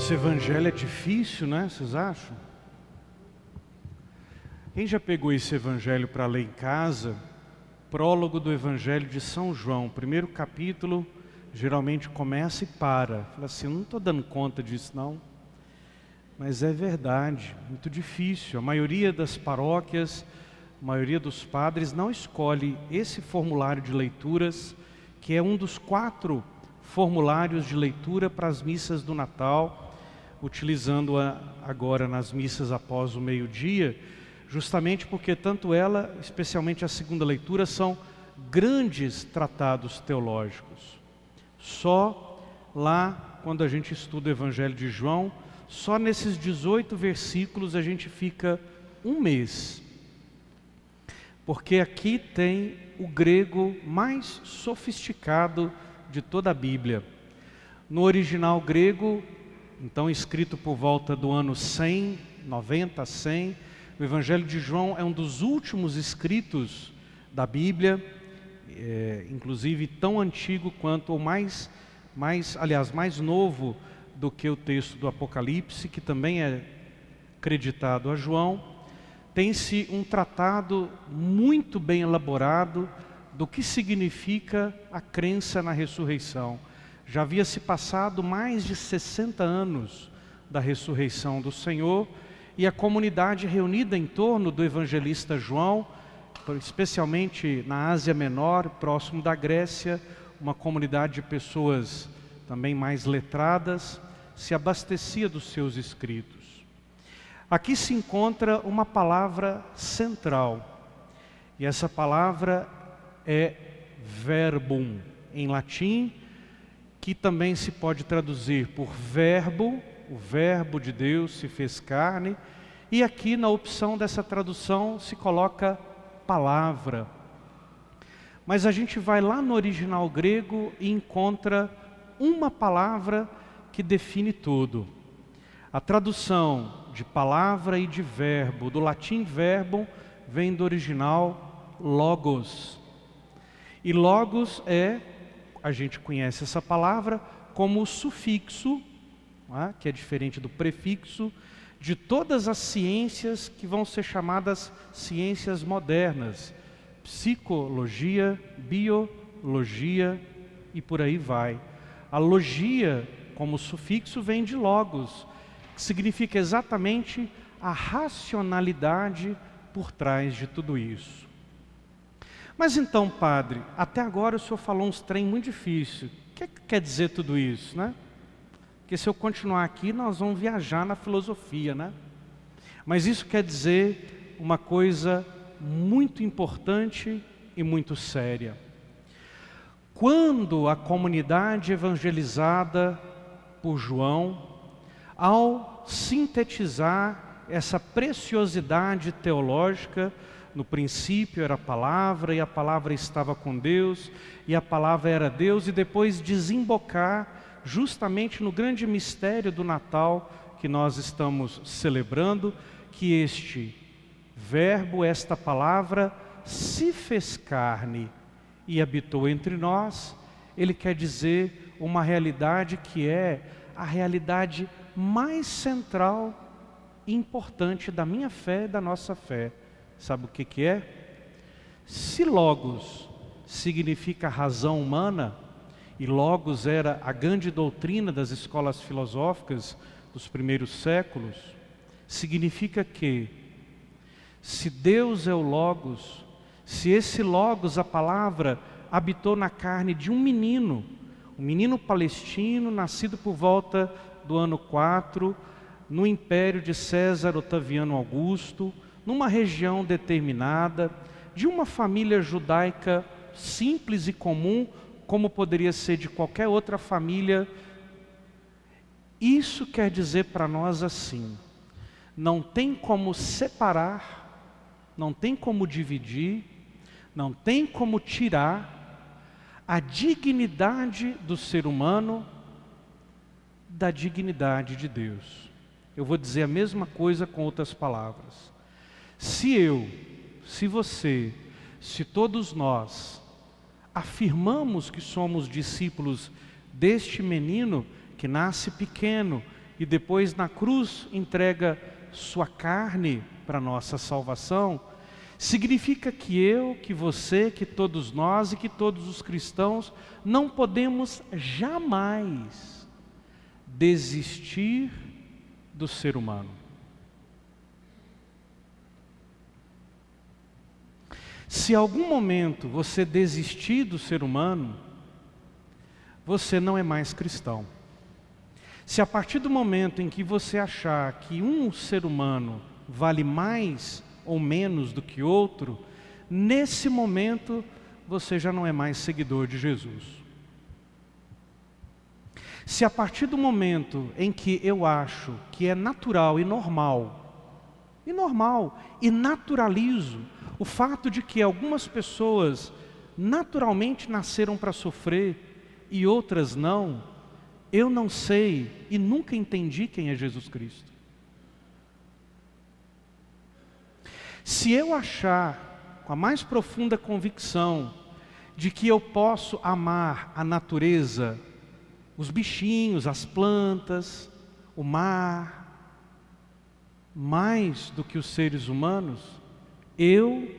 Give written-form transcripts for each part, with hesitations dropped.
Esse evangelho é difícil, né? Vocês acham? Quem já pegou esse evangelho para ler em casa? Prólogo do evangelho de São João, primeiro capítulo, geralmente começa e para. Fala assim, não estou dando conta disso não. Mas é verdade, muito difícil. A maioria das paróquias, a maioria dos padres não escolhe esse formulário de leituras, que é um dos 4 formulários de leitura para as missas do Natal, utilizando-a agora nas missas após o meio-dia, justamente porque tanto ela, especialmente a segunda leitura, são grandes tratados teológicos. Só lá, quando a gente estuda o Evangelho de João, só nesses 18 versículos a gente fica um mês. Porque aqui tem o grego mais sofisticado de toda a Bíblia. No original grego, então escrito por volta do ano 100, 90, 100, o Evangelho de João é um dos últimos escritos da Bíblia, inclusive tão antigo quanto, ou mais novo do que o texto do Apocalipse, que também é acreditado a João. Tem-se um tratado muito bem elaborado do que significa a crença na ressurreição. Já havia se passado mais de 60 anos da ressurreição do Senhor, e a comunidade reunida em torno do evangelista João, especialmente na Ásia Menor, próximo da Grécia, uma comunidade de pessoas também mais letradas, se abastecia dos seus escritos. Aqui se encontra uma palavra central, e essa palavra é verbum, em latim, que também se pode traduzir por verbo, o verbo de Deus se fez carne, e aqui na opção dessa tradução se coloca palavra. Mas a gente vai lá no original grego e encontra uma palavra que define tudo. A tradução de palavra e de verbo, do latim verbum, vem do original logos. E logos a gente conhece essa palavra como o sufixo, que é diferente do prefixo, de todas as ciências que vão ser chamadas ciências modernas. Psicologia, biologia e por aí vai. A logia, como sufixo, vem de logos, que significa exatamente a racionalidade por trás de tudo isso. Mas então, padre, até agora o senhor falou uns trem muito difícil. O que quer dizer tudo isso, né? Porque se eu continuar aqui, nós vamos viajar na filosofia, né? Mas isso quer dizer uma coisa muito importante e muito séria. Quando a comunidade evangelizada por João, ao sintetizar essa preciosidade teológica, no princípio era a palavra, e a palavra estava com Deus, e a palavra era Deus, e depois desembocar justamente no grande mistério do Natal que nós estamos celebrando, que este verbo, esta palavra, se fez carne e habitou entre nós. Ele quer dizer uma realidade que é a realidade mais central e importante da minha fé e da nossa fé. Sabe o que é? Se logos significa razão humana, e logos era a grande doutrina das escolas filosóficas dos primeiros séculos, significa que, se Deus é o logos, se esse logos, a palavra, habitou na carne de um menino palestino, nascido por volta do ano 4, no império de César Otaviano Augusto, numa região determinada, de uma família judaica simples e comum, como poderia ser de qualquer outra família. Isso quer dizer para nós assim: não tem como separar, não tem como dividir, não tem como tirar a dignidade do ser humano da dignidade de Deus. Eu vou dizer a mesma coisa com outras palavras. Se eu, se você, se todos nós afirmamos que somos discípulos deste menino que nasce pequeno e depois na cruz entrega sua carne para nossa salvação, significa que eu, que você, que todos nós e que todos os cristãos não podemos jamais desistir do ser humano. Se algum momento você desistir do ser humano, você não é mais cristão. Se a partir do momento em que você achar que um ser humano vale mais ou menos do que outro, nesse momento você já não é mais seguidor de Jesus. Se a partir do momento em que eu acho que é natural e normal e naturalizo o fato de que algumas pessoas naturalmente nasceram para sofrer e outras não, eu não sei e nunca entendi quem é Jesus Cristo. Se eu achar com a mais profunda convicção de que eu posso amar a natureza, os bichinhos, as plantas, o mar, mais do que os seres humanos, eu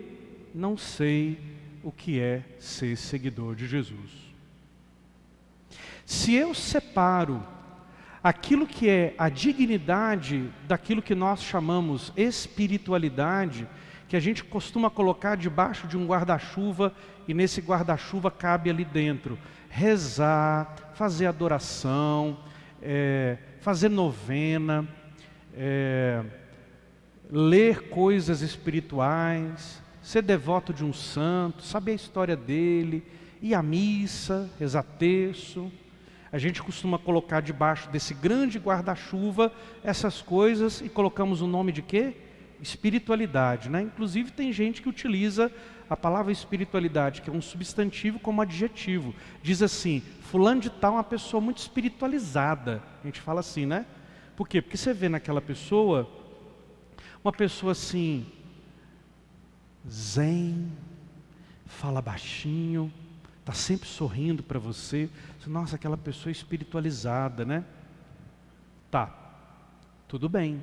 não sei o que é ser seguidor de Jesus. Se eu separo aquilo que é a dignidade daquilo que nós chamamos espiritualidade, que a gente costuma colocar debaixo de um guarda-chuva, e nesse guarda-chuva cabe ali dentro rezar, fazer adoração, fazer novena, ler coisas espirituais, ser devoto de um santo, saber a história dele, ir à missa, rezar terço. A gente costuma colocar debaixo desse grande guarda-chuva essas coisas e colocamos o nome de quê? Espiritualidade, né? Inclusive tem gente que utiliza a palavra espiritualidade, que é um substantivo, como adjetivo. Diz assim, fulano de tal é uma pessoa muito espiritualizada. A gente fala assim, né? Por quê? Porque você vê naquela pessoa, uma pessoa assim, zen, fala baixinho, está sempre sorrindo para você. Nossa, aquela pessoa espiritualizada, né? Tá, tudo bem.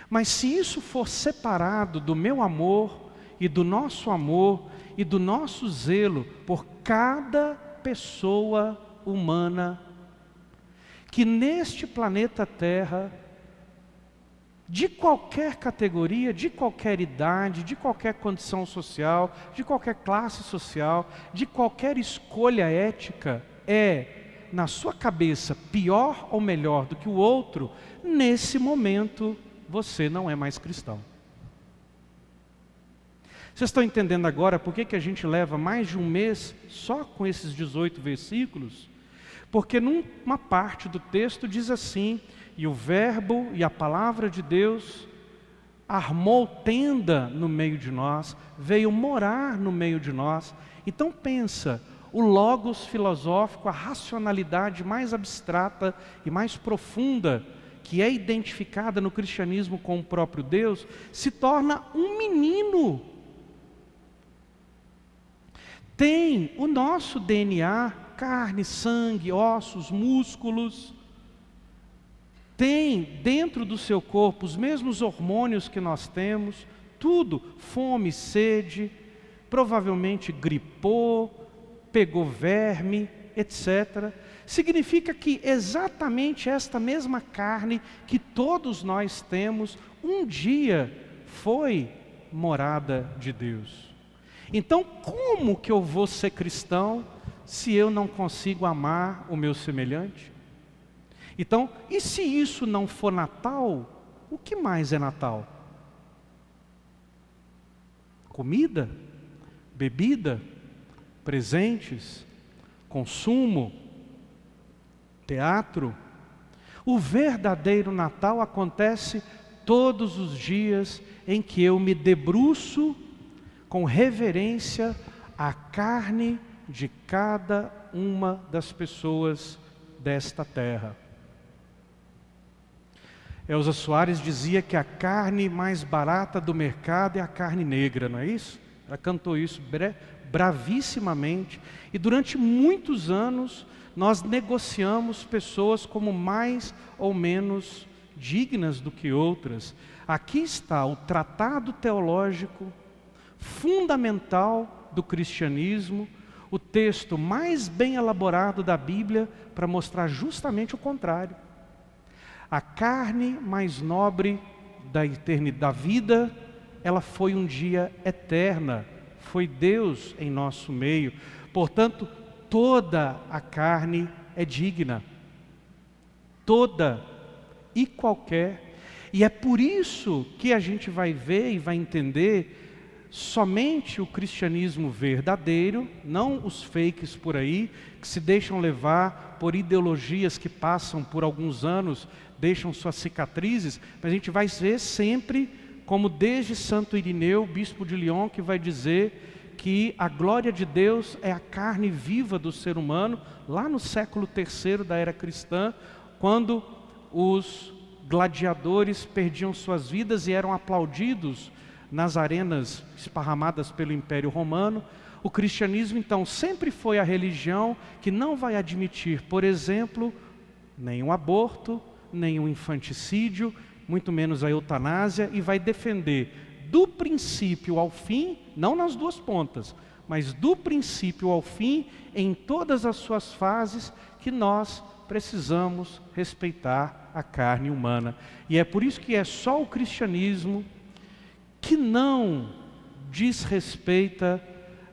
Mas se isso for separado do meu amor e do nosso amor e do nosso zelo por cada pessoa humana que neste planeta Terra, de qualquer categoria, de qualquer idade, de qualquer condição social, de qualquer classe social, de qualquer escolha ética, na sua cabeça, pior ou melhor do que o outro, nesse momento, você não é mais cristão. Vocês estão entendendo agora por que a gente leva mais de um mês só com esses 18 versículos? Porque numa parte do texto diz assim, e o verbo e a palavra de Deus armou tenda no meio de nós, veio morar no meio de nós. Então pensa, o logos filosófico, a racionalidade mais abstrata e mais profunda, que é identificada no cristianismo com o próprio Deus, se torna um menino. Tem o nosso DNA, carne, sangue, ossos, músculos. Tem dentro do seu corpo os mesmos hormônios que nós temos, tudo, fome, sede, provavelmente gripou, pegou verme, etc. Significa que exatamente esta mesma carne que todos nós temos, um dia foi morada de Deus. Então, como que eu vou ser cristão se eu não consigo amar o meu semelhante? Então, e se isso não for Natal, o que mais é Natal? Comida, bebida, presentes, consumo, teatro. O verdadeiro Natal acontece todos os dias em que eu me debruço com reverência à carne de cada uma das pessoas desta terra. Elza Soares dizia que a carne mais barata do mercado é a carne negra, não é isso? Ela cantou isso bravissimamente. E durante muitos anos nós negociamos pessoas como mais ou menos dignas do que outras. Aqui está o tratado teológico fundamental do cristianismo, o texto mais bem elaborado da Bíblia para mostrar justamente o contrário. A carne mais nobre da eternidade, da vida, ela foi um dia eterna, foi Deus em nosso meio. Portanto, toda a carne é digna, toda e qualquer. E é por isso que a gente vai ver e vai entender somente o cristianismo verdadeiro, não os fakes por aí, que se deixam levar por ideologias que passam por alguns anos, deixam suas cicatrizes, mas a gente vai ver sempre, como desde Santo Irineu, bispo de Lyon, que vai dizer que a glória de Deus é a carne viva do ser humano, lá no século III da era cristã, quando os gladiadores perdiam suas vidas e eram aplaudidos nas arenas esparramadas pelo Império Romano. O cristianismo, então, sempre foi a religião que não vai admitir, por exemplo, nenhum aborto, nenhum infanticídio, muito menos a eutanásia, e vai defender do princípio ao fim, não nas duas pontas, mas do princípio ao fim, em todas as suas fases, que nós precisamos respeitar a carne humana. E é por isso que é só o cristianismo que não desrespeita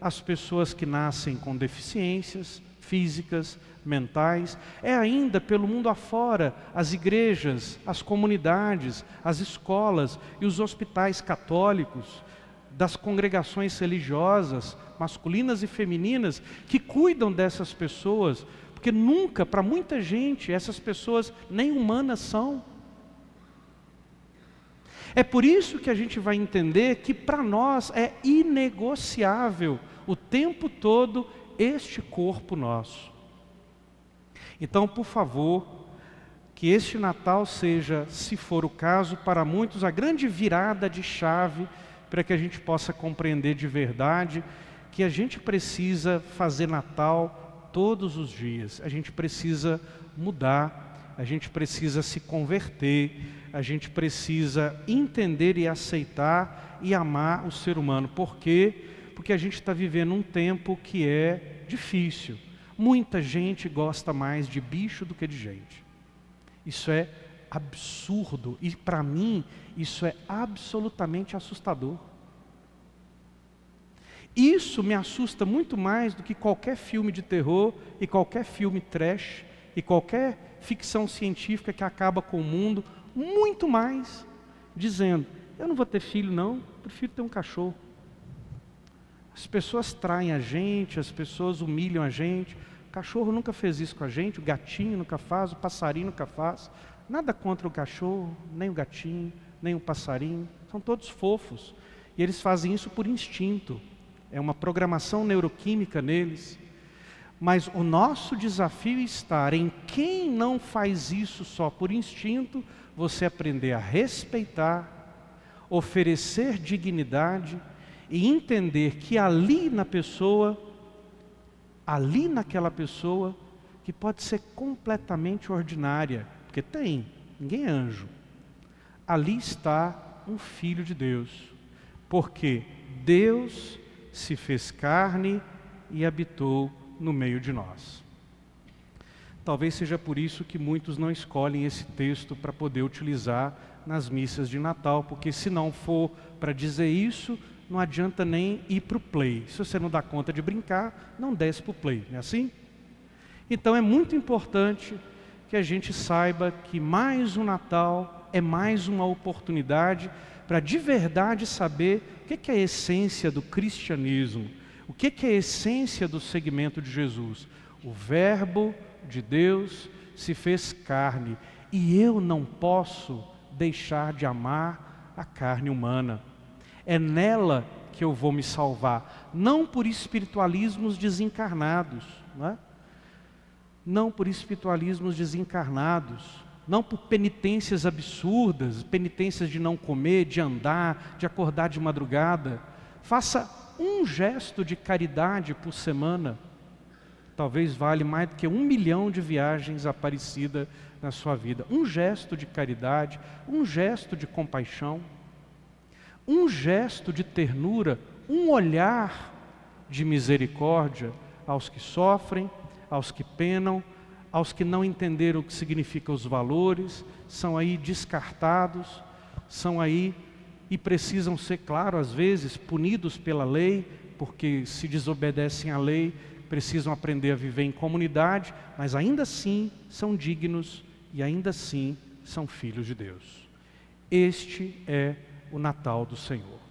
as pessoas que nascem com deficiências físicas, mentais. É ainda pelo mundo afora, as igrejas, as comunidades, as escolas e os hospitais católicos, das congregações religiosas, masculinas e femininas, que cuidam dessas pessoas, porque nunca, para muita gente, essas pessoas nem humanas são. É por isso que a gente vai entender que para nós é inegociável o tempo todo este corpo nosso. Então, por favor, que este Natal seja, se for o caso, para muitos, a grande virada de chave para que a gente possa compreender de verdade que a gente precisa fazer Natal todos os dias. A gente precisa mudar, a gente precisa se converter, a gente precisa entender e aceitar e amar o ser humano. Por quê? Porque a gente está vivendo um tempo que é difícil. Muita gente gosta mais de bicho do que de gente. Isso é absurdo e para mim isso é absolutamente assustador. Isso me assusta muito mais do que qualquer filme de terror e qualquer filme trash e qualquer ficção científica que acaba com o mundo, muito mais, dizendo, eu não vou ter filho não, prefiro ter um cachorro. As pessoas traem a gente, as pessoas humilham a gente, o cachorro nunca fez isso com a gente, o gatinho nunca faz, o passarinho nunca faz, nada contra o cachorro, nem o gatinho, nem o passarinho, são todos fofos, e eles fazem isso por instinto, é uma programação neuroquímica neles. Mas o nosso desafio está em quem não faz isso só por instinto, você aprender a respeitar, oferecer dignidade e entender que ali na pessoa, ali naquela pessoa, que pode ser completamente ordinária, porque ninguém é anjo, ali está um filho de Deus, porque Deus se fez carne e habitou no meio de nós. Talvez seja por isso que muitos não escolhem esse texto para poder utilizar nas missas de Natal, porque se não for para dizer isso, não adianta nem ir para o play. Se você não dá conta de brincar, não desce para o play, não é assim? Então é muito importante que a gente saiba que mais um Natal é mais uma oportunidade para de verdade saber o que é a essência do cristianismo, o que é a essência do segmento de Jesus. O Verbo de Deus se fez carne e eu não posso deixar de amar a carne humana. É nela que eu vou me salvar, não por espiritualismos desencarnados, não é? Não por espiritualismos desencarnados, não por penitências absurdas, penitências de não comer, de andar, de acordar de madrugada. Faça um gesto de caridade por semana. talvez vale mais do que 1 milhão de viagens à Aparecida na sua vida. Um gesto de caridade, um gesto de compaixão, um gesto de ternura, um olhar de misericórdia aos que sofrem, aos que penam, aos que não entenderam o que significam os valores, são aí descartados, são aí e precisam ser, claro, às vezes, punidos pela lei, porque se desobedecem à lei, precisam aprender a viver em comunidade, mas ainda assim são dignos e ainda assim são filhos de Deus. Este é o Natal do Senhor.